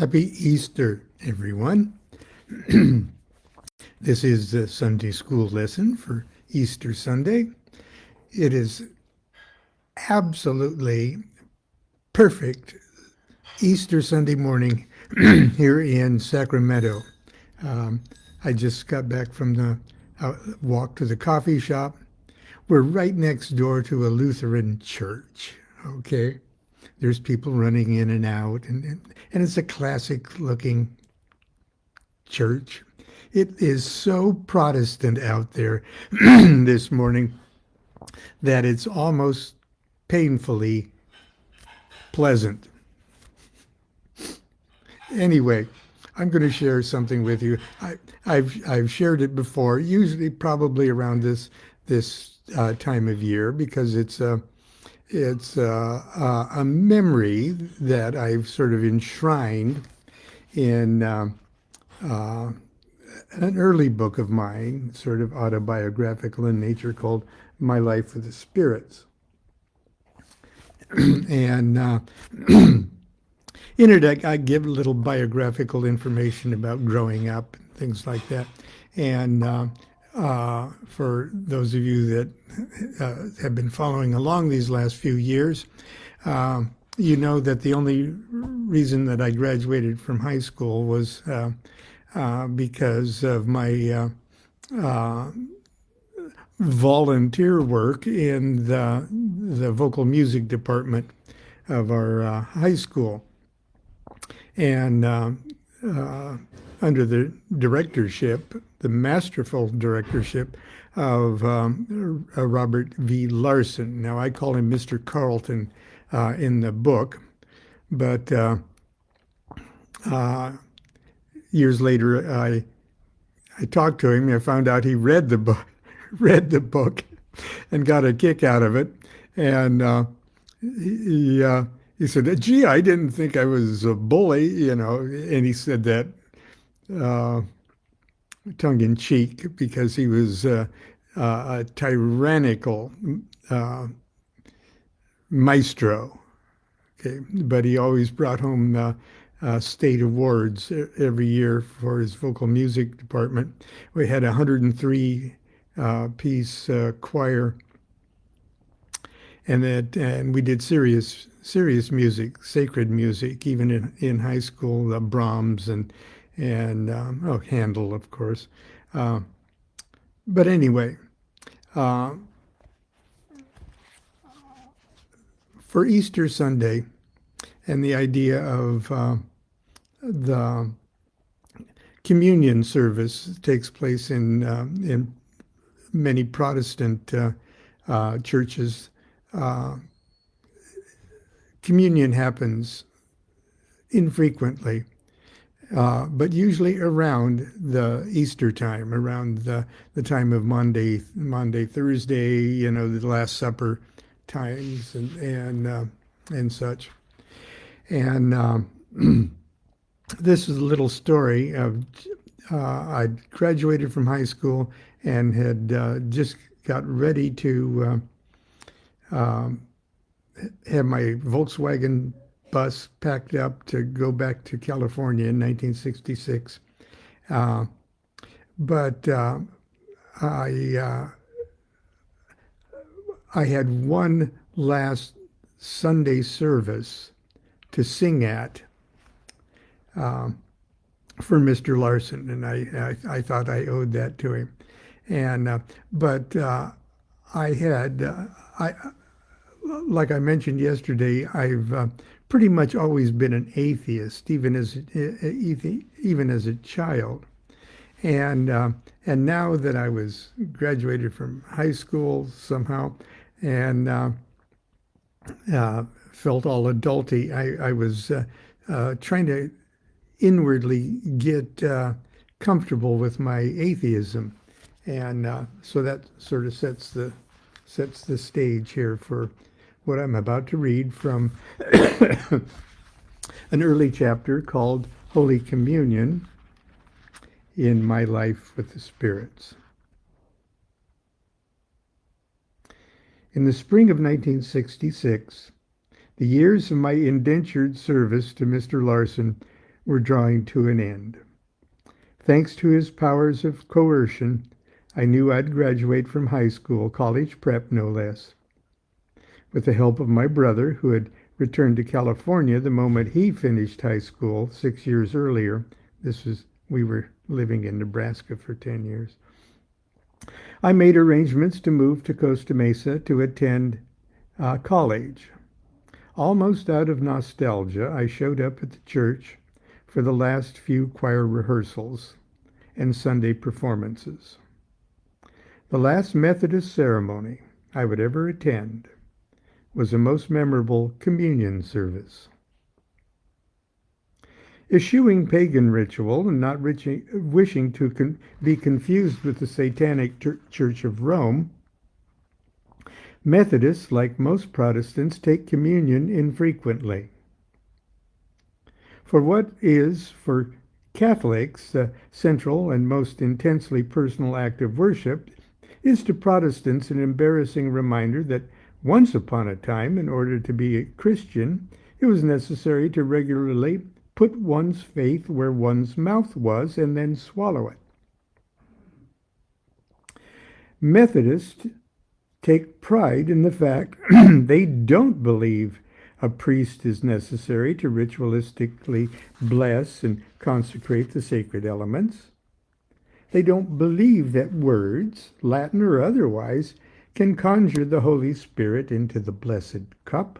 Happy Easter, everyone. This is the Sunday school lesson for Easter Sunday. It is absolutely perfect Easter Sunday morning here in Sacramento. I just got back from the walk to the coffee shop. We're right next door to a Lutheran church, okay? There's people running in and out, and it's a classic-looking church. It is so Protestant out there this morning that it's almost painfully pleasant. Anyway, I'm going to share something with you. I've shared it before, usually probably around this time of year, because it's a memory that I've sort of enshrined in an early book of mine, sort of autobiographical in nature, called My Life with the Spirits. And in it, I give a little biographical information about growing up, and things like that. And for those of you that have been following along these last few years, you know that the only reason that I graduated from high school was because of my volunteer work in the vocal music department of our high school. And under the directorship, the masterful directorship of Robert V. Larson. Now, I call him Mr. Carlton in the book, but years later, I talked to him. I found out he read the book, and got a kick out of it. And he said, "Gee, I didn't think I was a bully," And he said that tongue in cheek, because he was a tyrannical maestro. Okay, but he always brought home state awards every year for his vocal music department. We had a 103 piece choir, and we did serious music, sacred music, even in high school, Brahms and Handel, of course. But anyway, for Easter Sunday, and the idea of the communion service takes place in many Protestant churches. Communion happens infrequently, but usually around the Easter time, around the time of Monday, Thursday, the Last Supper times and such. And this is a little story of I graduated from high school and had just got ready to have my Volkswagen bus packed up to go back to California in 1966. But I had one last Sunday service to sing at for Mr. Larson, and I thought I owed that to him. And but I had like I mentioned yesterday, I've pretty much always been an atheist, even as a child. And now that I was graduated from high school somehow, and felt all adulty, I was trying to inwardly get comfortable with my atheism, and so that sort of sets the stage here for what I'm about to read from an early chapter called Holy Communion in My Life with the Spirits. In the spring of 1966, the years of my indentured service to Mr. Larson were drawing to an end. Thanks to his powers of coercion, I knew I'd graduate from high school, college prep no less. With the help of my brother, who had returned to California the moment he finished high school 6 years earlier. We were living in Nebraska for 10 years. I made arrangements to move to Costa Mesa to attend college. Almost out of nostalgia, I showed up at the church for the last few choir rehearsals and Sunday performances. The last Methodist ceremony I would ever attend was a most memorable communion service. Eschewing pagan ritual and not wishing to be confused with the Satanic Church of Rome, Methodists, like most Protestants, take communion infrequently. For what is, for Catholics, the central and most intensely personal act of worship, is to Protestants an embarrassing reminder that once upon a time, in order to be a Christian, it was necessary to regularly put one's faith where one's mouth was and then swallow it. Methodists take pride in the fact they don't believe a priest is necessary to ritualistically bless and consecrate the sacred elements. They don't believe that words, Latin or otherwise, can conjure the Holy Spirit into the blessed cup.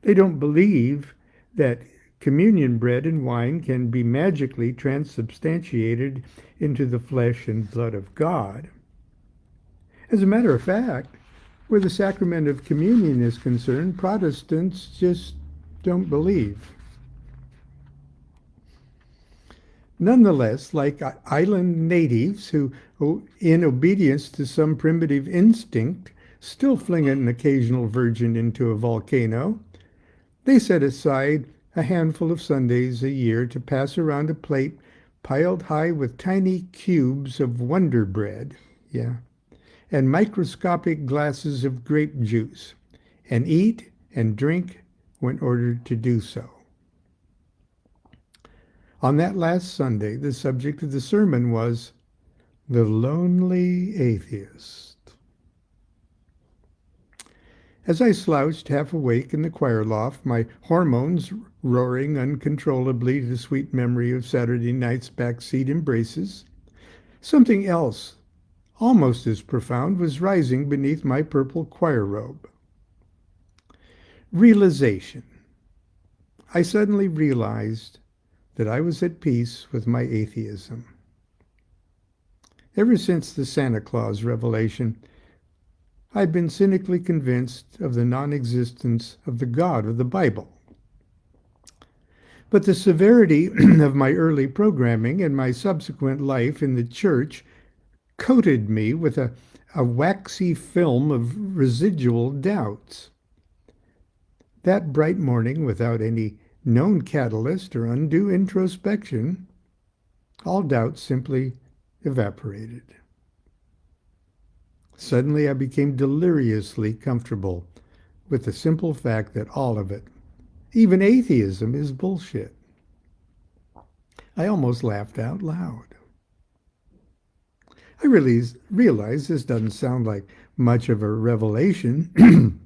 They don't believe that communion bread and wine can be magically transubstantiated into the flesh and blood of God. As a matter of fact, where the sacrament of communion is concerned, Protestants just don't believe. Nonetheless, like island natives who, in obedience to some primitive instinct, still fling an occasional virgin into a volcano, they set aside a handful of Sundays a year to pass around a plate piled high with tiny cubes of Wonder Bread, and microscopic glasses of grape juice, and eat and drink when ordered to do so. On that last Sunday, the subject of the sermon was the lonely atheist. As I slouched half awake in the choir loft, my hormones roaring uncontrollably to the sweet memory of Saturday night's backseat embraces, something else, almost as profound, was rising beneath my purple choir robe. Realization. I suddenly realized that I was at peace with my atheism. Ever since the Santa Claus revelation, I'd been cynically convinced of the non-existence of the God of the Bible. But the severity of my early programming and my subsequent life in the church coated me with a waxy film of residual doubts. That bright morning, without any known catalyst or undue introspection, all doubts simply evaporated. Suddenly I became deliriously comfortable with the simple fact that all of it, even atheism, is bullshit. I almost laughed out loud. I really realize this doesn't sound like much of a revelation,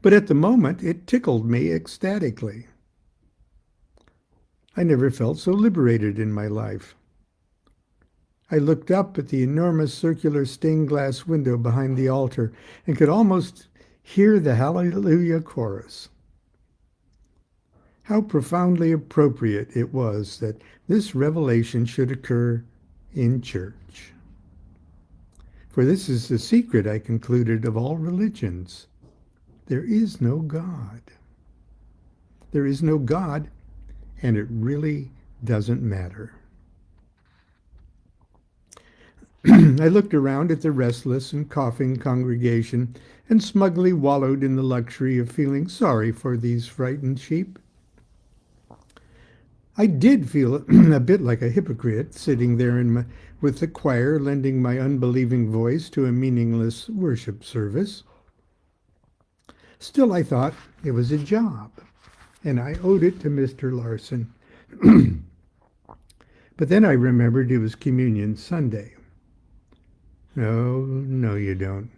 but at the moment it tickled me ecstatically. I never felt so liberated in my life. I looked up at the enormous circular stained glass window behind the altar and could almost hear the Hallelujah chorus. How profoundly appropriate it was that this revelation should occur in church. For this is the secret, I concluded, of all religions. There is no God. There is no God, and it really doesn't matter. I looked around at the restless and coughing congregation and smugly wallowed in the luxury of feeling sorry for these frightened sheep. I did feel a bit like a hypocrite sitting there with the choir lending my unbelieving voice to a meaningless worship service. Still, I thought it was a job, and I owed it to Mr. Larson. But then I remembered it was Communion Sunday. No, no, you don't.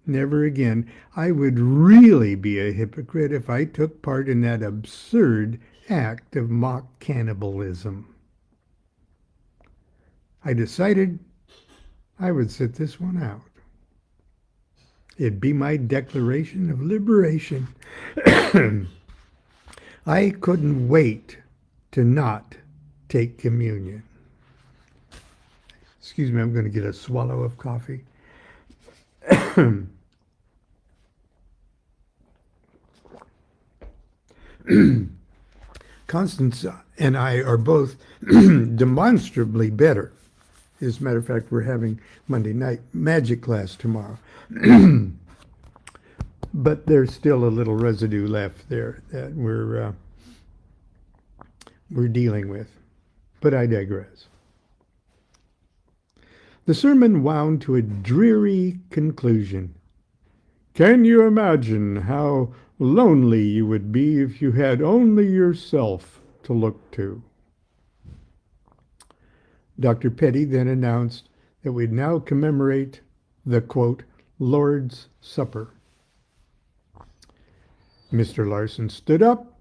Never again. I would really be a hypocrite if I took part in that absurd act of mock cannibalism. I decided I would sit this one out. It'd be my declaration of liberation. I couldn't wait to not take communion. Excuse me, I'm going to get a swallow of coffee. Constance and I are both demonstrably better. As a matter of fact, we're having Monday night magic class tomorrow. But there's still a little residue left there that we're dealing with. But I digress. The sermon wound to a dreary conclusion. Can you imagine how lonely you would be if you had only yourself to look to? Dr. Petty then announced that we'd now commemorate the, quote, Lord's Supper. Mr. Larson stood up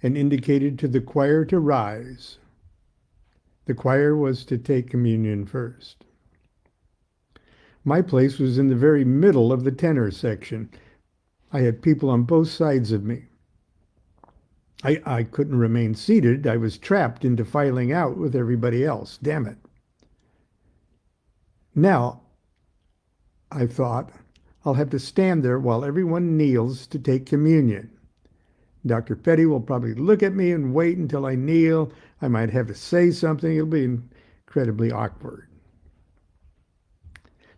and indicated to the choir to rise. The choir was to take communion first. My place was in the very middle of the tenor section. I had people on both sides of me. I couldn't remain seated. I was trapped into filing out with everybody else. Damn it. Now, I thought, I'll have to stand there while everyone kneels to take communion. Dr. Petty will probably look at me and wait until I kneel. I might have to say something. It'll be incredibly awkward.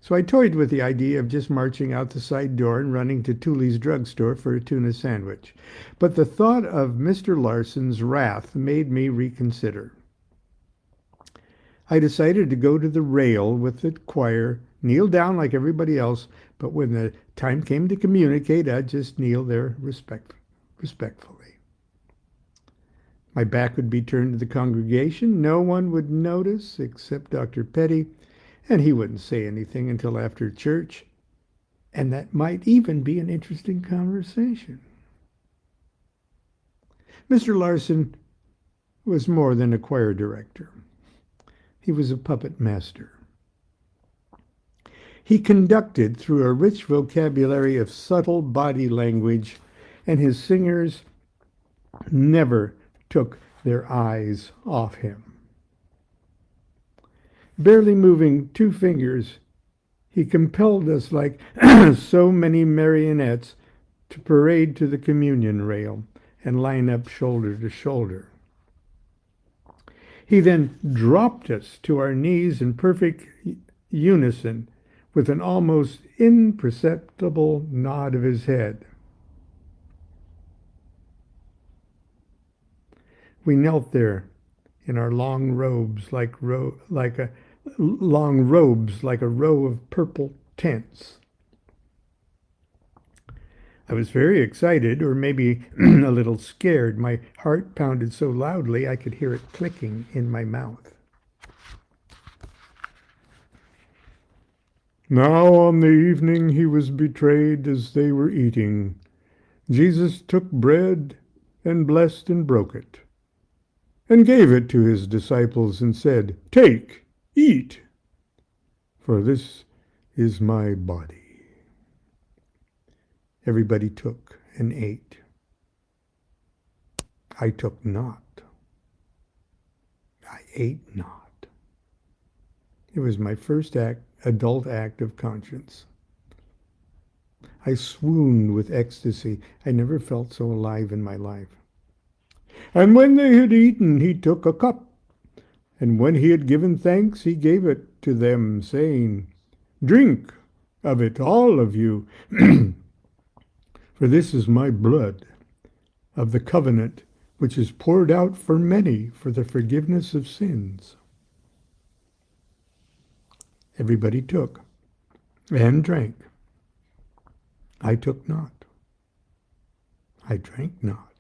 So I toyed with the idea of just marching out the side door and running to Tooley's drugstore for a tuna sandwich. But the thought of Mr. Larson's wrath made me reconsider. I decided to go to the rail with the choir, kneel down like everybody else, but when the time came to communicate, I'd just kneel there respectfully. My back would be turned to the congregation. No one would notice except Dr. Petty, and he wouldn't say anything until after church, and that might even be an interesting conversation. Mr. Larson was more than a choir director. He was a puppet master. He conducted through a rich vocabulary of subtle body language, and his singers never took their eyes off him. Barely moving 2 fingers, he compelled us like so many marionettes to parade to the communion rail and line up shoulder to shoulder. He then dropped us to our knees in perfect unison with an almost imperceptible nod of his head. We knelt there in our long robes like a row of purple tents. I was very excited, or maybe a little scared. My heart pounded so loudly I could hear it clicking in my mouth. Now on the evening he was betrayed as they were eating, Jesus took bread and blessed and broke it, and gave it to his disciples and said, Take, eat, for this is my body. Everybody took and ate. I took not. I ate not. It was my first adult act of conscience. I swooned with ecstasy. I never felt so alive in my life. And when they had eaten, he took a cup. And when he had given thanks, he gave it to them, saying, Drink of it, all of you, for this is my blood of the covenant, which is poured out for many for the forgiveness of sins. Everybody took and drank. I took not. I drank not.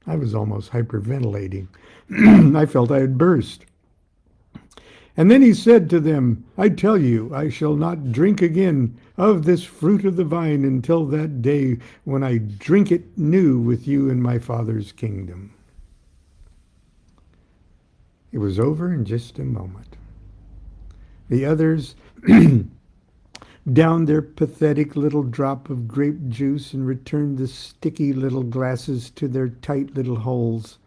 I was almost hyperventilating. I felt I had burst. And then he said to them, I tell you, I shall not drink again of this fruit of the vine until that day when I drink it new with you in my Father's kingdom. It was over in just a moment. The others downed their pathetic little drop of grape juice and returned the sticky little glasses to their tight little holes.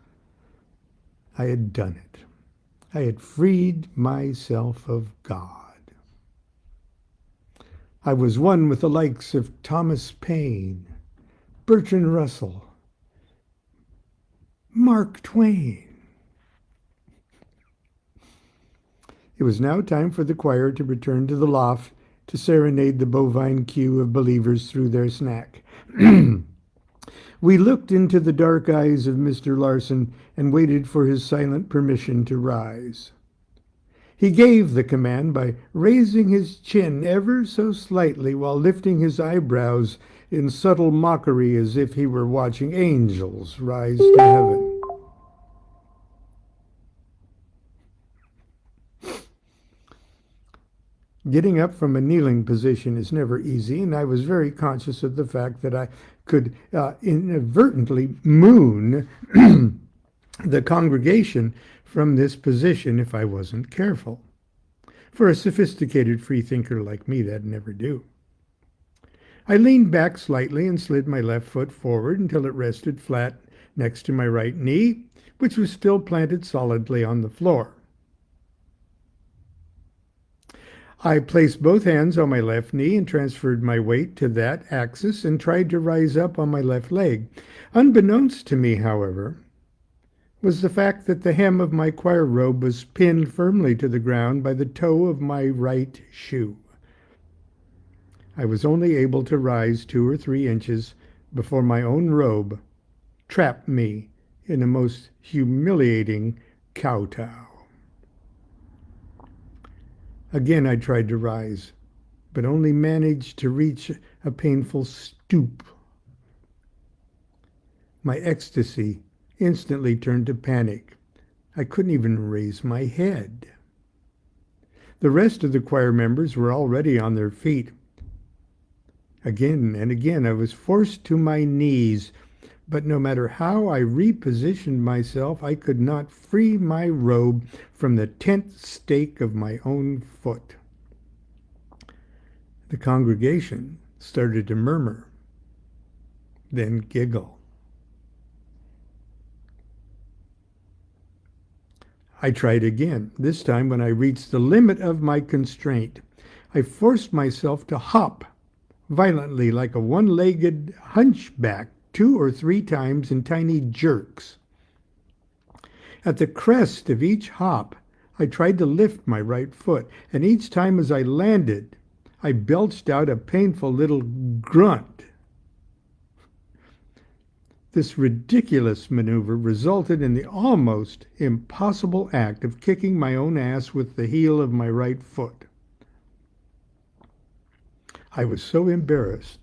I had done it. I had freed myself of God. I was one with the likes of Thomas Paine, Bertrand Russell, Mark Twain. It was now time for the choir to return to the loft to serenade the bovine queue of believers through their snack. We looked into the dark eyes of Mr. Larson and waited for his silent permission to rise. He gave the command by raising his chin ever so slightly while lifting his eyebrows in subtle mockery as if he were watching angels rise to heaven. Getting up from a kneeling position is never easy, and I was very conscious of the fact that I could inadvertently moon the congregation from this position if I wasn't careful. For a sophisticated freethinker like me, that'd never do. I leaned back slightly and slid my left foot forward until it rested flat next to my right knee, which was still planted solidly on the floor. I placed both hands on my left knee and transferred my weight to that axis and tried to rise up on my left leg. Unbeknownst to me, however, was the fact that the hem of my choir robe was pinned firmly to the ground by the toe of my right shoe. I was only able to rise 2 or 3 inches before my own robe trapped me in a most humiliating kowtow. Again I tried to rise, but only managed to reach a painful stoop. My ecstasy instantly turned to panic. I couldn't even raise my head. The rest of the choir members were already on their feet. Again and again I was forced to my knees, but no matter how I repositioned myself, I could not free my robe from the tent stake of my own foot. The congregation started to murmur, then giggle. I tried again. This time, when I reached the limit of my constraint, I forced myself to hop violently like a one-legged hunchback 2 or 3 times in tiny jerks. At the crest of each hop, I tried to lift my right foot, and each time as I landed, I belched out a painful little grunt. This ridiculous maneuver resulted in the almost impossible act of kicking my own ass with the heel of my right foot. I was so embarrassed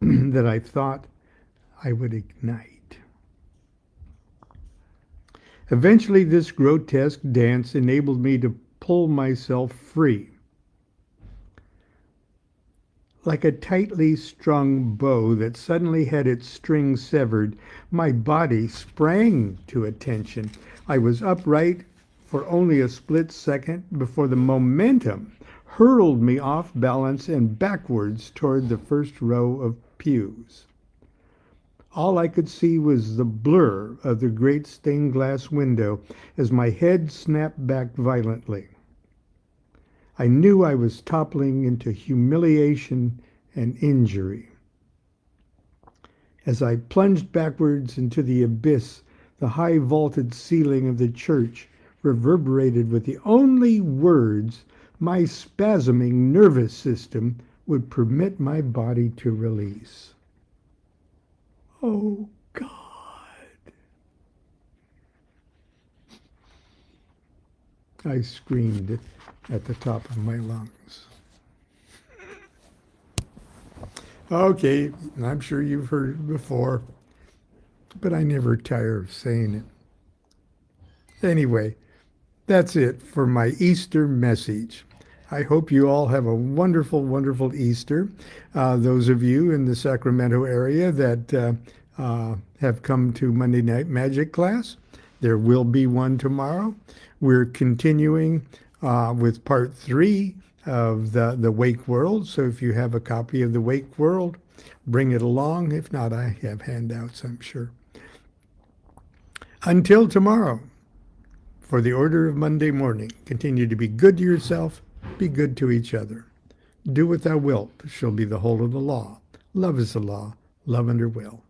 that I thought I would ignite. Eventually, this grotesque dance enabled me to pull myself free. Like a tightly strung bow that suddenly had its string severed, my body sprang to attention. I was upright for only a split second before the momentum hurled me off balance and backwards toward the first row of pews. All I could see was the blur of the great stained glass window as my head snapped back violently. I knew I was toppling into humiliation and injury. As I plunged backwards into the abyss, the high vaulted ceiling of the church reverberated with the only words my spasming nervous system would permit my body to release. Oh, God. I screamed at the top of my lungs. Okay, I'm sure you've heard it before. but I never tire of saying it. Anyway, that's it for my Easter message. I hope you all have a wonderful, wonderful Easter. Those of you in the Sacramento area that have come to Monday Night Magic class, there will be one tomorrow. We're continuing with part 3 of the Wake World. So if you have a copy of the Wake World, bring it along. If not, I have handouts, I'm sure. Until tomorrow, for the order of Monday morning, continue to be good to yourself, be good to each other. Do what thou wilt shall be the whole of the law. Love is the law, love under will.